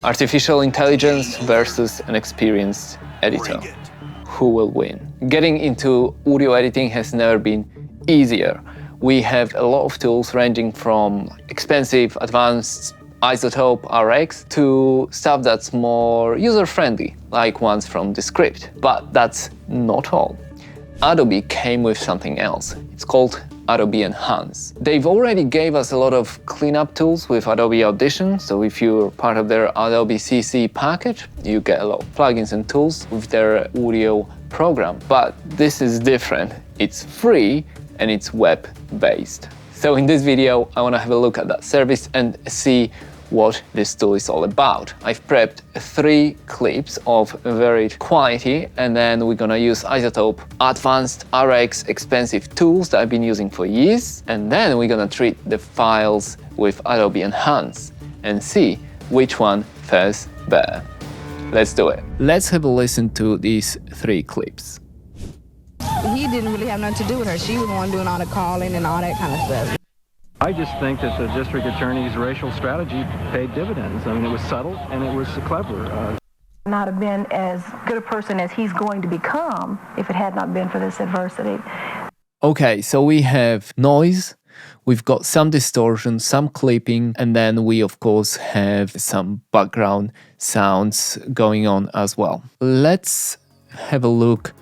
Artificial intelligence versus an experienced editor. Who will win? Getting into audio editing has never been easier. We have a lot of tools ranging from expensive, advanced iZotope RX to stuff that's more user-friendly, like ones from Descript. But that's not all. Adobe came with something else. It's called Adobe Enhance. They've already gave us a lot of cleanup tools with Adobe Audition, so if you're part of their Adobe CC package, you get a lot of plugins and tools with their audio program. But this is different. It's free and it's web-based. So in this video, I want to have a look at that service and see what this tool is all about. I've prepped 3 clips of varied quality, and then we're gonna use iZotope advanced RX expensive tools that I've been using for years, and then we're gonna treat the files with Adobe Enhance and see which one fares better. Let's do it. Let's have a listen to these 3 clips. He didn't really have nothing to do with her. She was the one doing all the calling and all that kind of stuff. I just think that the district attorney's racial strategy paid dividends. I mean, it was subtle and it was clever. Not have been as good a person as he's going to become if it had not been for this adversity. Okay, so we have noise, we've got some distortion, some clipping, and then we of course have some background sounds going on as well. Let's have a look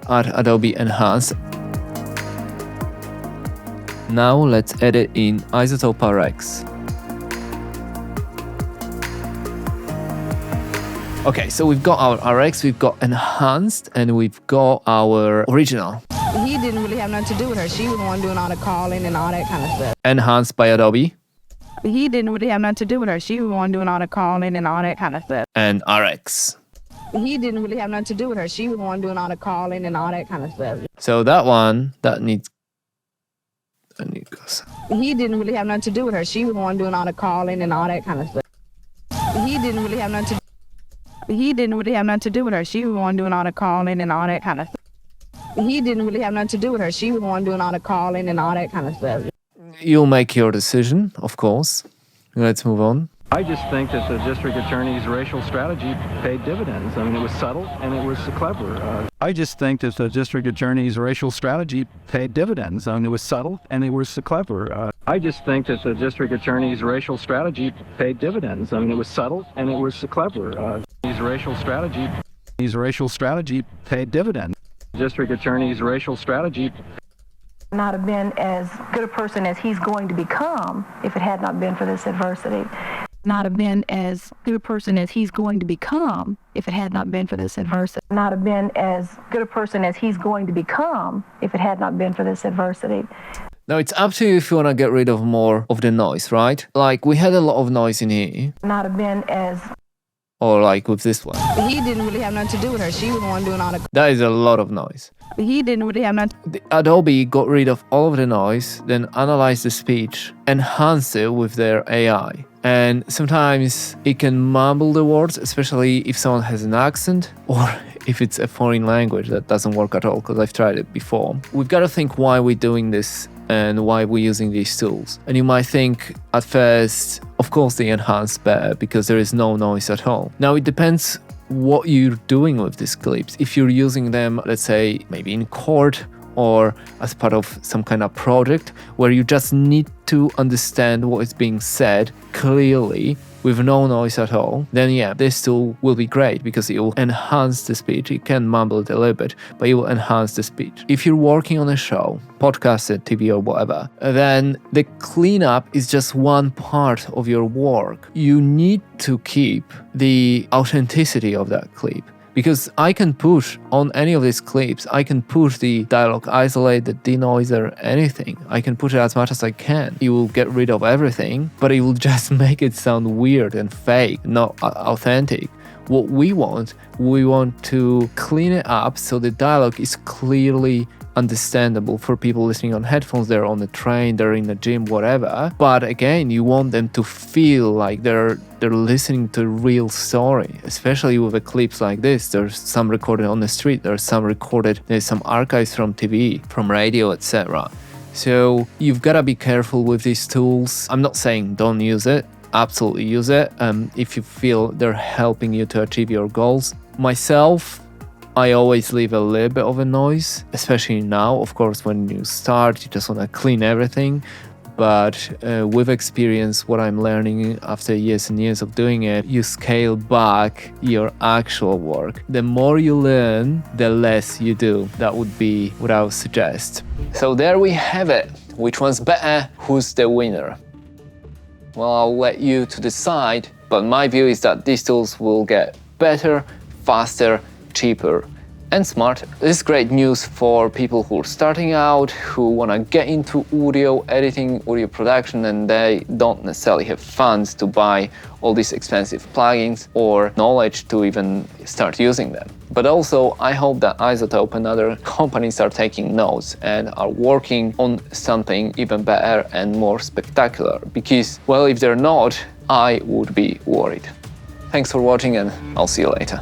at Adobe Enhance. Now let's edit in iZotope RX. Okay, so we've got our RX, we've got Enhanced, and we've got our original. He didn't really have nothing to do with her. She was the one doing all the calling and all that kind of stuff. Enhanced by Adobe. He didn't really have nothing to do with her. She was the one doing all the calling and all that kind of stuff. And RX. He didn't really have nothing to do with her. She was the one doing all the calling and all that kind of stuff. So that one, that needs... He didn't really have nothing to do with her. She was the one doing all the calling and all that kind of stuff. He didn't really have nothing to do with her. She was the one doing all the calling and all that kind of stuff. He didn't really have nothing to do with her. She was the one doing all the calling and all that kind of stuff. You'll make your decision, of course. Let's move on. I just think that the district attorney's racial strategy paid dividends. I mean, it was subtle and it was clever. I just think that the district attorney's racial strategy paid dividends. I mean, it was subtle and it was clever. I just think that the district attorney's racial strategy paid dividends. I mean, it was subtle and it was clever. His racial strategy paid dividends. District attorney's racial strategy Not have been as good a person as he's going to become if it had not been for this adversity. Not have been as good a person as he's going to become if it had not been for this adversity. Not have been as good a person as he's going to become if it had not been for this adversity. Now it's up to you if you want to get rid of more of the noise, right? Like we had a lot of noise in here. Not have been as... Or like with this one. He didn't really have nothing to do with her. She was the one doing all the... That is a lot of noise. He didn't really have nothing... Adobe got rid of all of the noise, then analyzed the speech, enhanced it with their AI. And sometimes it can mumble the words, especially if someone has an accent or if it's a foreign language. That doesn't work at all because I've tried it before. We've got to think why we're doing this and why we're using these tools. And you might think at first, of course they enhance better because there is no noise at all. Now it depends what you're doing with these clips. If you're using them, let's say maybe in court or as part of some kind of project where you just need to understand what is being said clearly with no noise at all, then yeah, this tool will be great because it will enhance the speech. You can mumble it a little bit, but it will enhance the speech. If you're working on a show, podcast, TV or whatever, then the cleanup is just one part of your work. You need to keep the authenticity of that clip. Because I can push on any of these clips, I can push the dialogue isolate, the denoiser, anything. I can push it as much as I can. It will get rid of everything, but it will just make it sound weird and fake, not authentic. What we want to clean it up so the dialogue is clearly understandable for people listening on headphones. They're on the train, they're in the gym, whatever. But again, you want them to feel like they're listening to a real story, especially with the clips like this. There's some recorded on the street, there's some archives from TV, from radio, etc. So you've got to be careful with these tools. I'm not saying don't use it. absolutely use it if you feel they're helping you to achieve your goals. Myself, I always leave a little bit of a noise, especially now. Of course, when you start, you just want to clean everything. But with experience, what I'm learning after years and years of doing it, you scale back your actual work. The more you learn, the less you do. That would be what I would suggest. So there we have it. Which one's better? Who's the winner? Well, I'll let you to decide, but my view is that these tools will get better, faster, cheaper, and smarter. This is great news for people who are starting out, who want to get into audio editing, audio production, and they don't necessarily have funds to buy all these expensive plugins or knowledge to even start using them. But also, I hope that iZotope and other companies are taking notes and are working on something even better and more spectacular, because, well, if they're not, I would be worried. Thanks for watching, and I'll see you later.